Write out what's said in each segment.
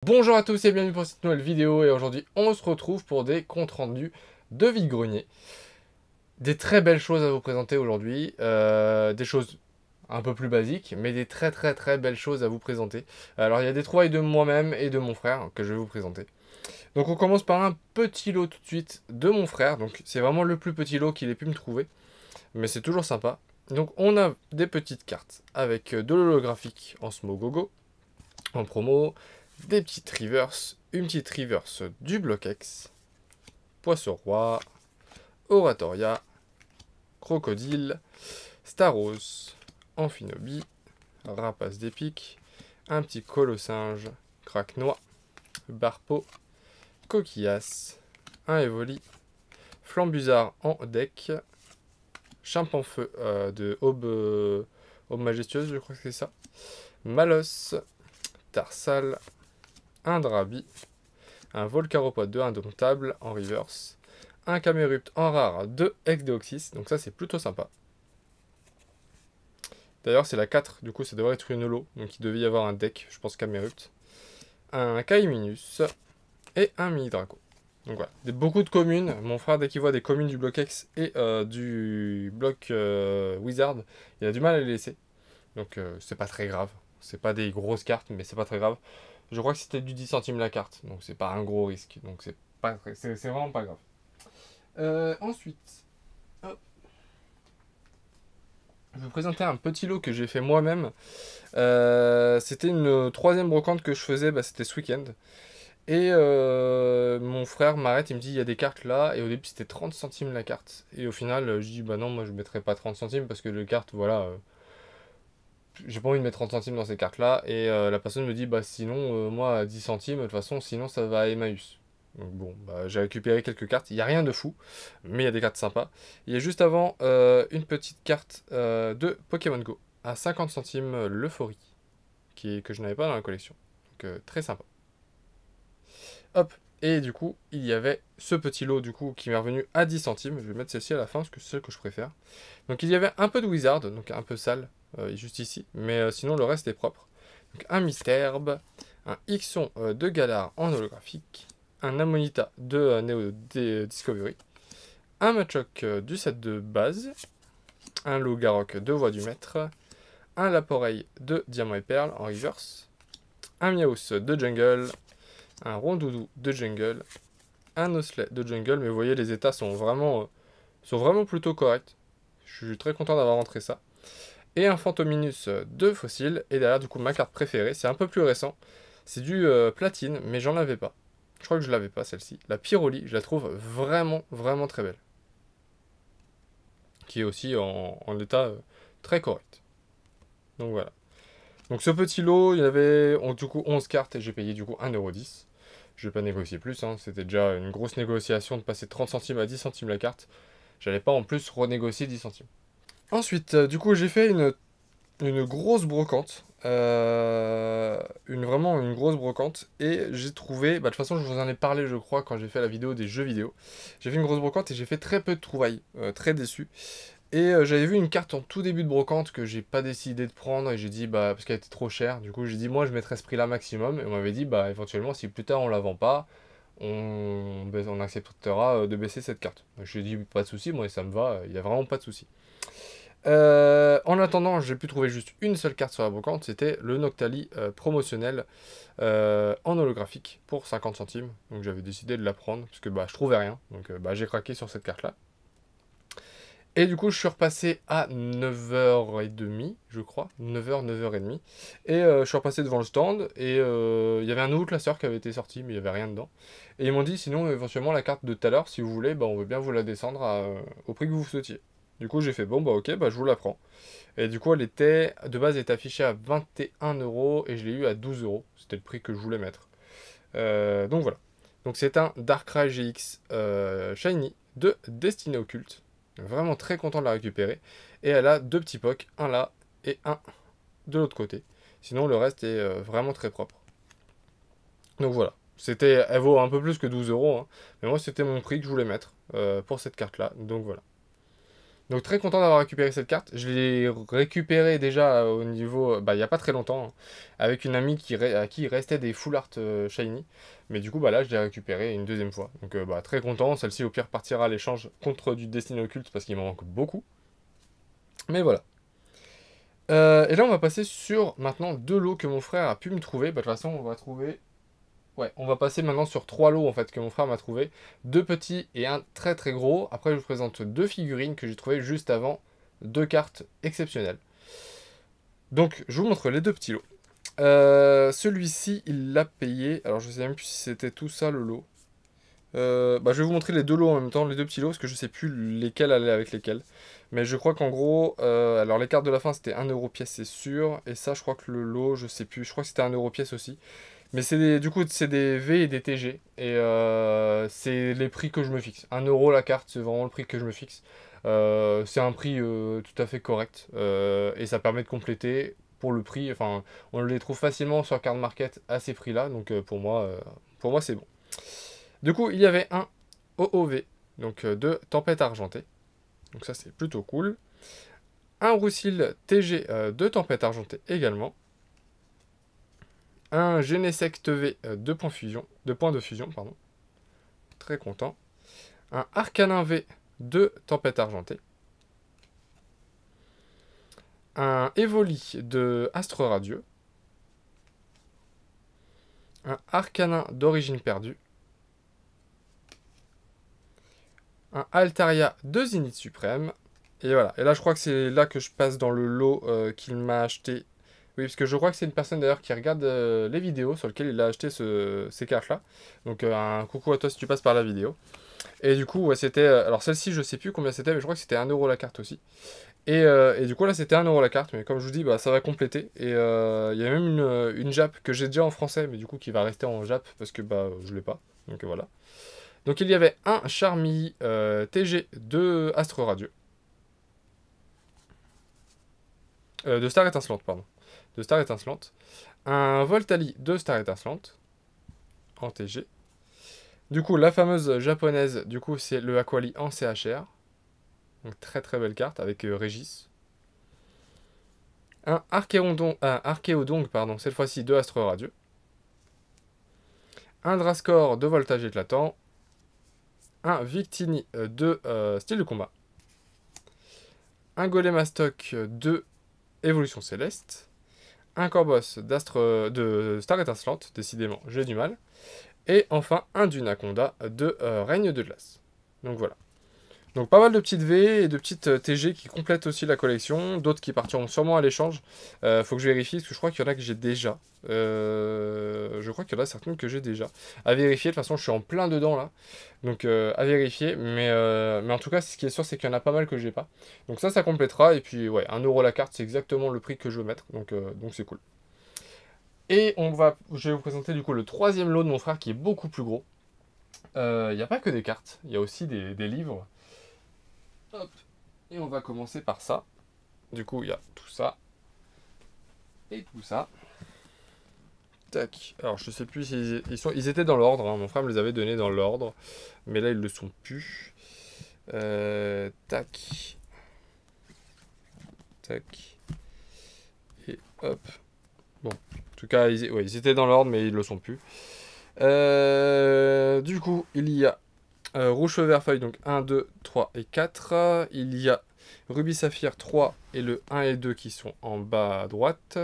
Bonjour à tous et bienvenue pour cette nouvelle vidéo et aujourd'hui on se retrouve pour des comptes rendus de vide-grenier. Des très belles choses à vous présenter aujourd'hui, des choses un peu plus basiques mais des très belles choses à vous présenter. Alors il y a des trouvailles de moi-même et de mon frère que je vais vous présenter. Donc on commence par un petit lot tout de suite de mon frère, donc c'est vraiment le plus petit lot qu'il ait pu me trouver, mais c'est toujours sympa. Donc on a des petites cartes avec de l'holographique en Smogogo, en promo, des petites reverse, une petite reverse du Block-X, Poisson Roi, Oratoria, Crocodile, Staros, Amphinobi, Rapace d'épique, un petit Colossinge, Craque-Noix, Barpeau, Coquillas, un Evoli, Flambuzard en deck, Chimpanfeu de Aube Majestueuse, je crois que c'est ça, Malos, Tarsal, un Drabi, un Volcaropode de Indomptable en reverse, un Camerupt en rare de Exdeoxys, donc ça c'est plutôt sympa. D'ailleurs c'est la 4, du coup ça devrait être une holo, donc il devait y avoir un deck, je pense Camerupt. Un Kaiminus et un Mini Draco. Donc voilà, beaucoup de communes. Mon frère, dès qu'il voit des communes du bloc X et du bloc Wizard, il a du mal à les laisser. Donc c'est pas très grave. C'est pas des grosses cartes, mais c'est pas très grave. Je crois que c'était du 10 centimes la carte, donc c'est pas un gros risque. Donc c'est vraiment pas grave. Ensuite, hop, je vais vous présenter un petit lot que j'ai fait moi-même. C'était une troisième brocante que je faisais, c'était ce week-end. Et mon frère m'arrête, il me dit il y a des cartes là, et au début c'était 30 centimes la carte. Et au final, je dis bah non, moi je mettrai pas 30 centimes parce que les cartes, voilà, j'ai pas envie de mettre 30 centimes dans ces cartes là. Et la personne me dit bah sinon, moi à 10 centimes, de toute façon, sinon ça va à Emmaüs. Donc bon, bah, j'ai récupéré quelques cartes, il n'y a rien de fou, mais il y a des cartes sympas. Il y a juste avant une petite carte de Pokémon Go à 50 centimes l'Euphorie, que je n'avais pas dans la collection. Donc très sympa. Hop, et du coup, il y avait ce petit lot du coup qui m'est revenu à 10 centimes. Je vais mettre celle-ci à la fin parce que c'est celle que je préfère. Donc il y avait un peu de Wizard, donc un peu sale, juste ici, mais sinon le reste est propre. Donc un Mystherbe, un Ixon de Galar en holographique, un Amonita de Neo Discovery, un Machoke du set de base, un loup Garok de Voix du Maître, un Laporeille de Diamant et Perle en reverse, un Miaus de Jungle, un Rondoudou de Jungle, un Osselet de Jungle, mais vous voyez les états sont vraiment plutôt corrects. Je suis très content d'avoir rentré ça. Et un Phantominus de Fossile, et derrière du coup ma carte préférée, c'est un peu plus récent, c'est du platine, mais j'en avais pas. Je crois que je l'avais pas celle-ci. La Pyroli, je la trouve vraiment très belle. Qui est aussi en état très correct. Donc voilà. Donc ce petit lot, il y avait du coup 11 cartes et j'ai payé du coup 1,10 €. Je vais pas négocier plus, hein. C'était déjà une grosse négociation de passer 30 centimes à 10 centimes la carte. J'allais pas en plus renégocier 10 centimes. Ensuite, du coup, j'ai fait une grosse brocante. Vraiment une grosse brocante. Et j'ai trouvé, de toute façon, je vous en ai parlé, je crois, quand j'ai fait la vidéo des jeux vidéo. J'ai fait une grosse brocante et j'ai fait très peu de trouvailles. Très déçu. Et j'avais vu une carte en tout début de brocante que j'ai pas décidé de prendre et j'ai dit parce qu'elle était trop chère. Du coup j'ai dit moi je mettrais ce prix là maximum et on m'avait dit éventuellement si plus tard on la vend pas, on acceptera de baisser cette carte. Donc, j'ai dit pas de souci, moi ça me va, il y a vraiment pas de souci. En attendant j'ai pu trouver juste une seule carte sur la brocante, c'était le Noctali promotionnel en holographique pour 50 centimes. Donc j'avais décidé de la prendre parce que je trouvais rien. Donc j'ai craqué sur cette carte là. Et du coup, je suis repassé à 9h30, je crois. 9h, 9h30. Et je suis repassé devant le stand. Et il y avait un nouveau classeur qui avait été sorti, mais il n'y avait rien dedans. Et ils m'ont dit, sinon, éventuellement, la carte de tout à l'heure, si vous voulez, on veut bien vous la descendre au prix que vous souhaitiez. Du coup, j'ai fait, bon, ok, je vous la prends. Et du coup, de base, elle était affichée à 21 € et je l'ai eu à 12 €. C'était le prix que je voulais mettre. Donc voilà. Donc c'est un Darkrai GX Shiny de Destinée Occulte. Vraiment très content de la récupérer. Et elle a deux petits POC, un là et un de l'autre côté. Sinon le reste est vraiment très propre. Donc voilà. Elle vaut un peu plus que 12 €, hein, mais moi c'était mon prix que je voulais mettre pour cette carte là. Donc voilà. Donc très content d'avoir récupéré cette carte. Je l'ai récupérée déjà au niveau, bah il y a pas très longtemps, hein, avec une amie à qui il restait des full art shiny. Mais du coup bah là je l'ai récupérée une deuxième fois. Donc bah très content. Celle-ci au pire partira à l'échange contre du Destiny Occulte parce qu'il m'en manque beaucoup. Mais voilà. Et là on va passer sur maintenant deux lots que mon frère a pu me trouver. Bah de toute façon on va trouver. Ouais, on va passer maintenant sur trois lots en fait que mon frère m'a trouvé. Deux petits et un très très gros. Après je vous présente deux figurines que j'ai trouvées juste avant. Deux cartes exceptionnelles. Donc je vous montre les deux petits lots. Celui-ci il l'a payé. Alors je sais même plus si c'était tout ça le lot. Bah, je vais vous montrer les deux lots en même temps, les deux petits lots, parce que je sais plus lesquels allaient avec lesquels. Mais je crois qu'en gros, alors les cartes de la fin c'était 1€ pièce, c'est sûr. Et ça, je crois que le lot, je sais plus, je crois que c'était 1€ pièce aussi. Mais du coup, c'est des V et des TG. Et c'est les prix que je me fixe. 1€ la carte, c'est vraiment le prix que je me fixe. C'est un prix tout à fait correct. Et ça permet de compléter pour le prix. Enfin, on les trouve facilement sur Card Market à ces prix-là. Donc pour moi c'est bon. Du coup, il y avait un OOV, donc de Tempête Argentée. Donc ça, c'est plutôt cool. Un Roussil TG de Tempête Argentée également. Un Genesect V de points de fusion, pardon. Très content. Un Arcanin V de Tempête Argentée. Un Evoli de Astre Radieux. Un Arcanin d'Origine Perdue. Un Altaria de Zénith Suprême. Et voilà. Et là, je crois que c'est là que je passe dans le lot qu'il m'a acheté. Oui, parce que je crois que c'est une personne d'ailleurs qui regarde les vidéos sur lesquelles il a acheté ces cartes-là. Donc un coucou à toi si tu passes par la vidéo. Et du coup, ouais, c'était... alors celle-ci, je sais plus combien c'était, mais je crois que c'était 1€ la carte aussi. Et du coup, là, c'était 1€ la carte. Mais comme je vous dis, bah, ça va compléter. Et il y a même une Jap que j'ai déjà en français, mais du coup, qui va rester en Jap parce que bah, je l'ai pas. Donc voilà. Donc il y avait un Charmy TG de Astre Radieux. De Star Étincelante, pardon. De Star Étincelante. Un Voltali de Star Étincelante. En TG. Du coup, la fameuse japonaise, du coup, c'est le Aquali en CHR. Donc très très belle carte avec Régis. Un Archéodong, pardon, cette fois-ci de Astre Radieux. Un Drascore de Voltage Éclatant. Un Victini de Style de Combat. Un Golemastoc de Évolution Céleste. Un Corboss de Star Étincelante, décidément, j'ai du mal. Et enfin, un Dunaconda de Règne de Glace. Donc voilà. Donc pas mal de petites V et de petites TG qui complètent aussi la collection. D'autres qui partiront sûrement à l'échange. Faut que je vérifie, parce que je crois qu'il y en a que j'ai déjà. Je crois qu'il y en a certaines que j'ai déjà. À vérifier, de toute façon je suis en plein dedans là. Donc à vérifier. Mais en tout cas, ce qui est sûr, c'est qu'il y en a pas mal que j'ai pas. Donc ça complétera. Et puis ouais, 1€ la carte, c'est exactement le prix que je veux mettre. Donc c'est cool. Et je vais vous présenter du coup le troisième lot de mon frère qui est beaucoup plus gros. Il n'y a pas que des cartes, il y a aussi des livres. Hop. Et on va commencer par ça. Du coup, il y a tout ça. Et tout ça. Tac. Alors, je sais plus s'ils ils étaient dans l'ordre. Hein. Mon frère me les avait donnés dans l'ordre. Mais là, ils le sont plus. Tac. Tac. Et hop. Bon. En tout cas, ils étaient dans l'ordre, mais ils le sont plus. Du coup, il y a Rouge Feu Vert Feuille, donc 1, 2, 3 et 4. Il y a Rubis Saphir 3 et le 1 et 2 qui sont en bas à droite.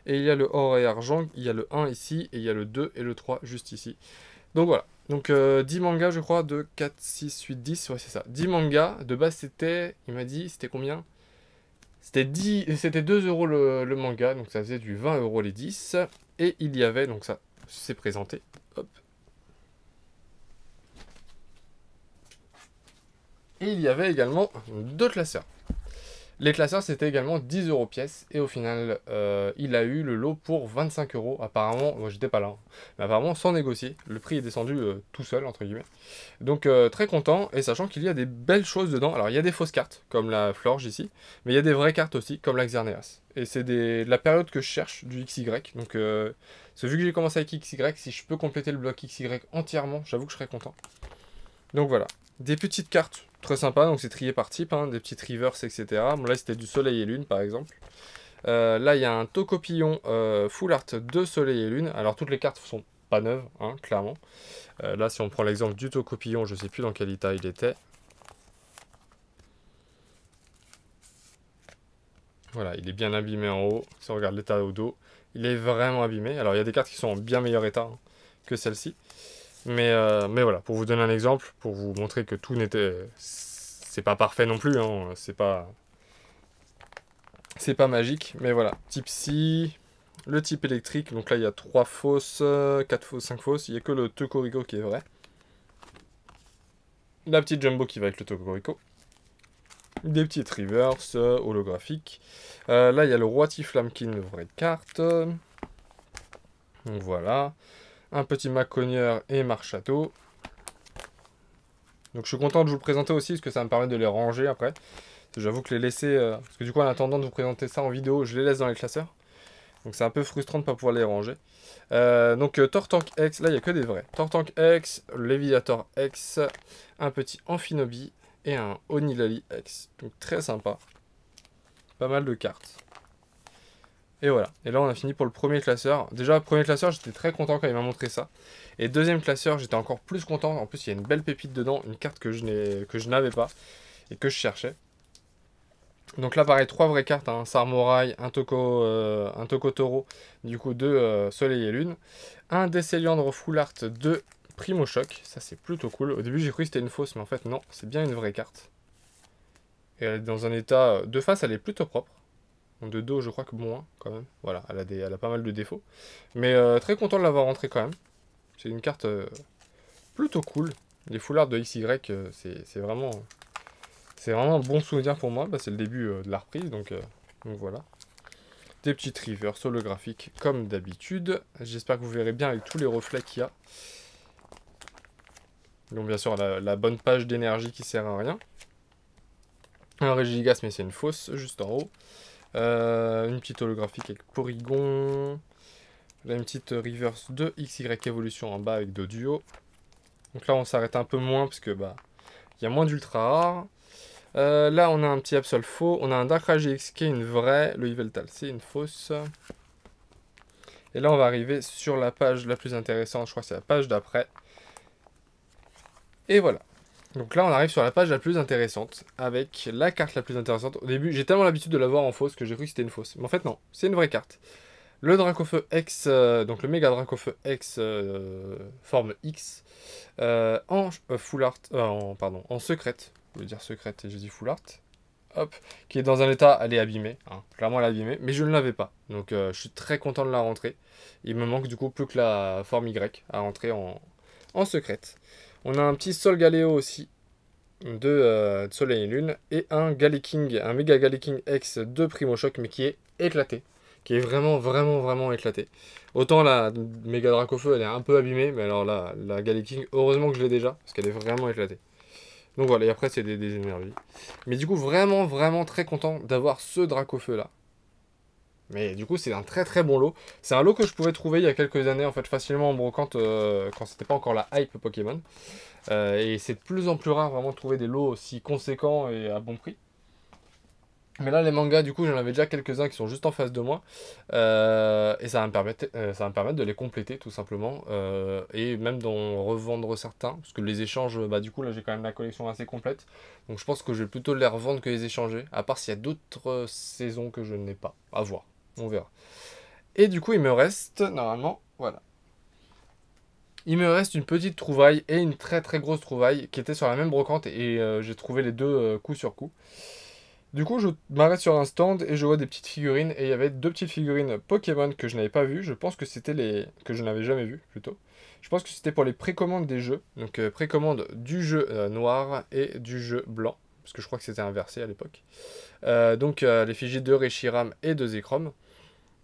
Et il y a le Or et Argent, il y a le 1 ici, et il y a le 2 et le 3 juste ici. Donc voilà. Donc 10 mangas, je crois, de 4, 6, 8, 10. Ouais, c'est ça. 10 mangas. De base, il m'a dit, c'était combien? C'était 2€ le manga, donc ça faisait du 20€ les 10. Et il y avait, donc ça, c'est présenté. Hop. Et il y avait également deux classeurs. Les classeurs, c'était également 10€ pièce. Et au final, il a eu le lot pour 25€. Apparemment, moi j'étais pas là, hein, mais apparemment sans négocier. Le prix est descendu tout seul, entre guillemets. Donc très content, et sachant qu'il y a des belles choses dedans. Alors il y a des fausses cartes, comme la Florge ici. Mais il y a des vraies cartes aussi, comme la Xerneas. Et c'est de la période que je cherche, du XY. Donc vu que j'ai commencé avec XY, si je peux compléter le bloc XY entièrement, j'avoue que je serais content. Donc voilà, des petites cartes très sympas, donc c'est trié par type, hein, des petites reverse, etc. Bon là c'était du soleil et lune par exemple. Là il y a un Tocopillon full art de soleil et lune. Alors toutes les cartes sont pas neuves, hein, clairement. Là si on prend l'exemple du Tocopillon, je sais plus dans quel état il était. Voilà, il est bien abîmé en haut. Si on regarde l'état au dos, il est vraiment abîmé. Alors il y a des cartes qui sont en bien meilleur état, hein, que celle-ci. Mais voilà, pour vous donner un exemple, pour vous montrer que tout n'était... C'est pas parfait non plus, hein, c'est pas magique. Mais voilà, type Si, le type électrique. Donc là il y a 3 fausses, 4 fausses, 5 fausses. Il n'y a que le Tocorico qui est vrai. La petite Jumbo qui va avec le Tocorico. Des petites reverse holographiques. Là, il y a le Roi Tiflamkin, vraie carte. Donc voilà. Un petit Maconier et Marchateau. Donc je suis content de vous le présenter aussi, parce que ça me permet de les ranger après. J'avoue que les laisser... parce que du coup, en attendant de vous présenter ça en vidéo, je les laisse dans les classeurs. Donc c'est un peu frustrant de ne pas pouvoir les ranger. Donc Tortank X, là il n'y a que des vrais. Tortank X, Léviator X, un petit Amphinobi et un Onilali X. Donc très sympa. Pas mal de cartes. Et voilà. Et là on a fini pour le premier classeur. Déjà premier classeur j'étais très content quand il m'a montré ça. Et deuxième classeur j'étais encore plus content. En plus il y a une belle pépite dedans. Une carte que je n'avais pas. Et que je cherchais. Donc là pareil 3 vraies cartes. Un Sarmorai, un Tokotoro. Du coup 2 Soleil et Lune. Un Décéliandre Full Art de Primo Choc. Ça c'est plutôt cool. Au début j'ai cru que c'était une fausse. Mais en fait non. C'est bien une vraie carte. Et elle est dans un état... De face elle est plutôt propre. De dos, je crois que moins, quand même. Voilà, elle a pas mal de défauts. Mais très content de l'avoir rentrée quand même. C'est une carte plutôt cool. Les foulards de XY, c'est vraiment un bon souvenir pour moi. Bah, c'est le début de la reprise, donc voilà. Des petites rivers holographiques, comme d'habitude. J'espère que vous verrez bien avec tous les reflets qu'il y a. Donc bien sûr, la bonne page d'énergie qui sert à rien. Un Régigas, mais c'est une fausse, juste en haut. Une petite holographique avec Porygon. Là, une petite reverse de XY Evolution en bas avec deux duos. Donc là, on s'arrête un peu moins parce que bah il y a moins d'ultra rares. Là, on a un petit Absol faux. On a un Darkrai GX qui est une vraie. Le Yveltal, c'est une fausse. Et là, on va arriver sur la page la plus intéressante. Je crois que c'est la page d'après. Et voilà. Donc là, on arrive sur la page la plus intéressante, avec la carte la plus intéressante. Au début, j'ai tellement l'habitude de la voir en fausse que j'ai cru que c'était une fausse. Mais en fait, non, c'est une vraie carte. Le Dracofeu X, donc le méga Dracofeu X forme X, en full art, en secrète, je veux dire secrète et j'ai dit full art, hop, qui est dans un état, elle est abîmée, hein, clairement elle est abîmée, mais je ne l'avais pas, donc je suis très content de la rentrer. Il me manque du coup plus que la forme Y à rentrer en secrète. On a un petit Sol Galéo aussi, de Soleil et Lune, et un Galaking, un méga Galaking X de Primo Choc, mais qui est éclaté. Qui est vraiment, vraiment, vraiment éclaté. Autant la méga Dracofeu, elle est un peu abîmée, mais alors là, la Galaking, heureusement que je l'ai déjà, parce qu'elle est vraiment éclatée. Donc voilà, et après c'est des énergies. Mais du coup, vraiment, vraiment très content d'avoir ce Dracofeu là. Mais du coup, c'est un très très bon lot. C'est un lot que je pouvais trouver il y a quelques années, en fait, facilement en brocante, quand c'était pas encore la hype Pokémon. Et c'est de plus en plus rare vraiment de trouver des lots aussi conséquents et à bon prix. Mais là, les mangas, du coup, j'en avais déjà quelques-uns qui sont juste en face de moi. Et ça va me permettre de les compléter, tout simplement. Et même d'en revendre certains. Parce que les échanges, bah, du coup, là, j'ai quand même la collection assez complète. Donc, je pense que je vais plutôt les revendre que les échanger. À part s'il y a d'autres saisons que je n'ai pas. À voir. On verra. Et du coup, il me reste, normalement, voilà. Il me reste une petite trouvaille et une très très grosse trouvaille qui était sur la même brocante. Et j'ai trouvé les deux coup sur coup. Du coup, je m'arrête sur un stand et je vois des petites figurines. Et il y avait deux petites figurines Pokémon que je n'avais pas vues. Je pense que c'était les... que je n'avais jamais vues, plutôt. Je pense que c'était pour les précommandes des jeux. Donc, précommande du jeu noir et du jeu blanc. Parce que je crois que c'était inversé à l'époque. Donc, l'effigie de Reshiram et de Zekrom.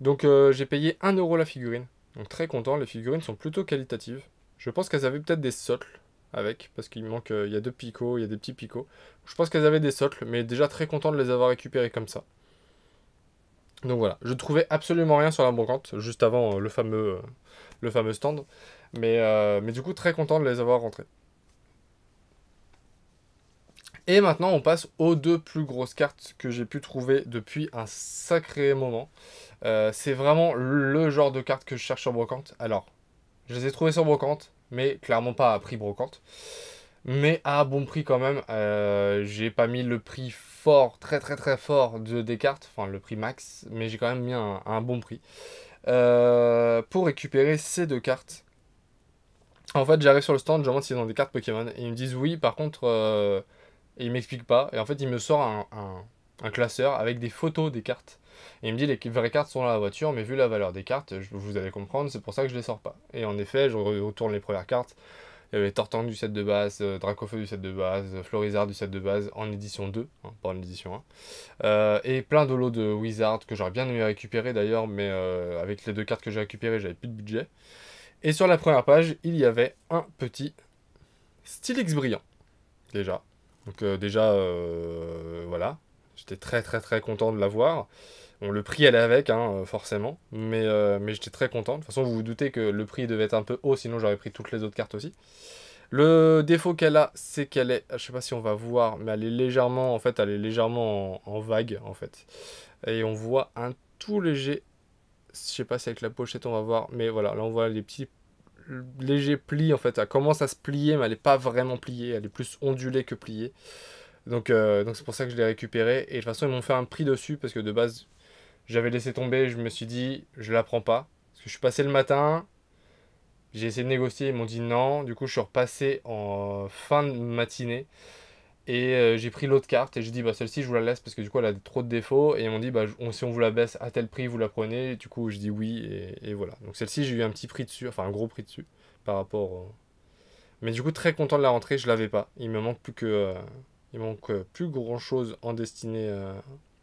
Donc, j'ai payé 1 € la figurine. Donc, très content. Les figurines sont plutôt qualitatives. Je pense qu'elles avaient peut-être des socles avec, parce qu'il manque, il y a deux picots, il y a des petits picots. Je pense qu'elles avaient des socles, mais déjà très content de les avoir récupérés comme ça. Donc voilà, je trouvais absolument rien sur la brocante, juste avant le fameux stand. Mais du coup, très content de les avoir rentrés. Et maintenant, on passe aux deux plus grosses cartes que j'ai pu trouver depuis un sacré moment. C'est vraiment le genre de cartes que je cherche sur Brocante. Alors, je les ai trouvées sur Brocante, mais clairement pas à prix Brocante. Mais à bon prix quand même. J'ai pas mis le prix fort, très très très fort des cartes, enfin le prix max, mais j'ai quand même mis un bon prix. Pour récupérer ces deux cartes. En fait, j'arrive sur le stand, je demande s'ils ont des cartes Pokémon. Et ils me disent oui, par contre, et il m'explique pas. Et en fait, il me sort un classeur avec des photos des cartes. Et il me dit les vraies cartes sont dans la voiture, mais vu la valeur des cartes, vous allez comprendre, c'est pour ça que je les sors pas. Et en effet, je retourne les premières cartes. Il y avait Tortank du set de base, Dracofeu du set de base, Florizard du set de base en édition 2, hein, pas en édition 1. Et plein de lots de Wizard que j'aurais bien aimé récupérer d'ailleurs, mais avec les deux cartes que j'ai récupérées, j'avais plus de budget. Et sur la première page, il y avait un petit Steelix brillant, déjà. Donc déjà, voilà. J'étais très très très content de l'avoir. Bon, le prix allait avec, hein, forcément. Mais j'étais très content. De toute façon, vous vous doutez que le prix devait être un peu haut, sinon j'aurais pris toutes les autres cartes aussi. Le défaut qu'elle a, c'est qu'elle est, je sais pas si on va voir, mais elle est légèrement, en fait, elle est légèrement en vague, en fait. Et on voit un tout léger, je sais pas si avec la pochette on va voir, mais voilà, là on voit les petits légers plis, en fait. Elle commence à se plier, mais elle est pas vraiment pliée, elle est plus ondulée que pliée. Donc c'est pour ça que je l'ai récupérée. Et de toute façon, ils m'ont fait un prix dessus, parce que de base, j'avais laissé tomber, je me suis dit, je la prends pas. Parce que je suis passé le matin, j'ai essayé de négocier, ils m'ont dit non. Du coup, je suis repassé en fin de matinée. Et j'ai pris l'autre carte et j'ai dit, bah celle-ci, je vous la laisse parce que du coup, elle a trop de défauts. Et ils m'ont dit, bah si on vous la baisse à tel prix, vous la prenez. Et du coup, je dis oui et voilà. Donc celle-ci, j'ai eu un petit prix dessus, enfin un gros prix dessus par rapport Mais du coup, très content de la rentrée, je l'avais pas. Il me manque plus que... il manque plus grand-chose en Destinée,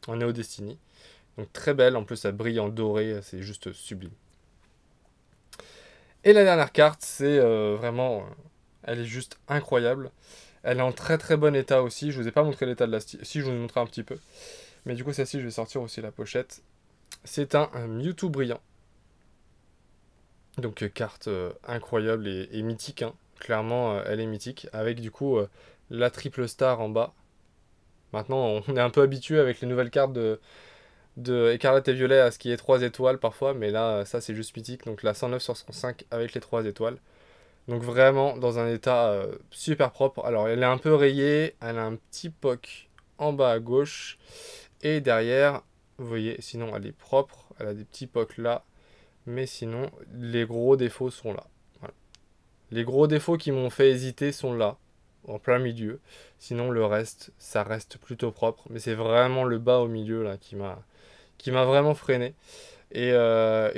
en Néo Destiny. Donc très belle, en plus, ça brille en doré, c'est juste sublime. Et la dernière carte, c'est vraiment... elle est juste incroyable. Elle est en très très bon état aussi. Je vous ai pas montré l'état de la... Si, je vous ai montré un petit peu. Mais du coup, celle-ci, je vais sortir aussi la pochette. C'est un Mewtwo brillant. Donc carte incroyable et mythique. Hein. Clairement, elle est mythique. Avec du coup la triple star en bas. Maintenant, on est un peu habitué avec les nouvelles cartes de Écarlate et Violet à ce qui est 3 étoiles parfois. Mais là, ça c'est juste mythique. Donc la 109 sur 105 avec les 3 étoiles. Donc vraiment dans un état super propre. Alors elle est un peu rayée. Elle a un petit poc en bas à gauche. Et derrière, vous voyez, sinon elle est propre. Elle a des petits pocs là. Mais sinon, les gros défauts sont là. Voilà. Les gros défauts qui m'ont fait hésiter sont là, en plein milieu. Sinon, le reste, ça reste plutôt propre. Mais c'est vraiment le bas au milieu là qui m'a vraiment freiné. Et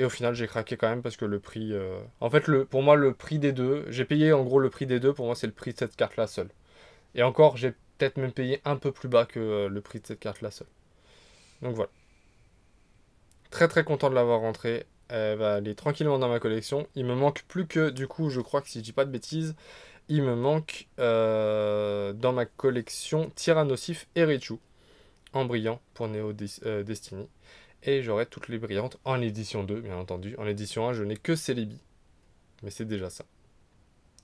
au final, j'ai craqué quand même parce que le prix... En fait, pour moi, le prix des deux... J'ai payé en gros le prix des deux. Pour moi, c'est le prix de cette carte-là seule. Et encore, j'ai peut-être même payé un peu plus bas que le prix de cette carte-là seule. Donc voilà. Très très content de l'avoir rentrée. Elle va aller tranquillement dans ma collection. Il me manque plus que, du coup, je crois que si je dis pas de bêtises, il me manque dans ma collection Tyrannosif et Raichu en brillant pour Neo Destiny. Et j'aurai toutes les brillantes en édition 2, bien entendu. En édition 1, je n'ai que Celebi. Mais c'est déjà ça.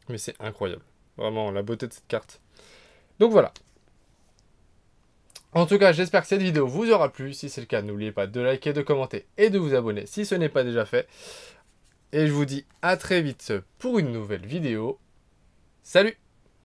Mais c'est incroyable. Vraiment, la beauté de cette carte. Donc voilà. En tout cas, j'espère que cette vidéo vous aura plu. Si c'est le cas, n'oubliez pas de liker, de commenter et de vous abonner si ce n'est pas déjà fait. Et je vous dis à très vite pour une nouvelle vidéo. Salut!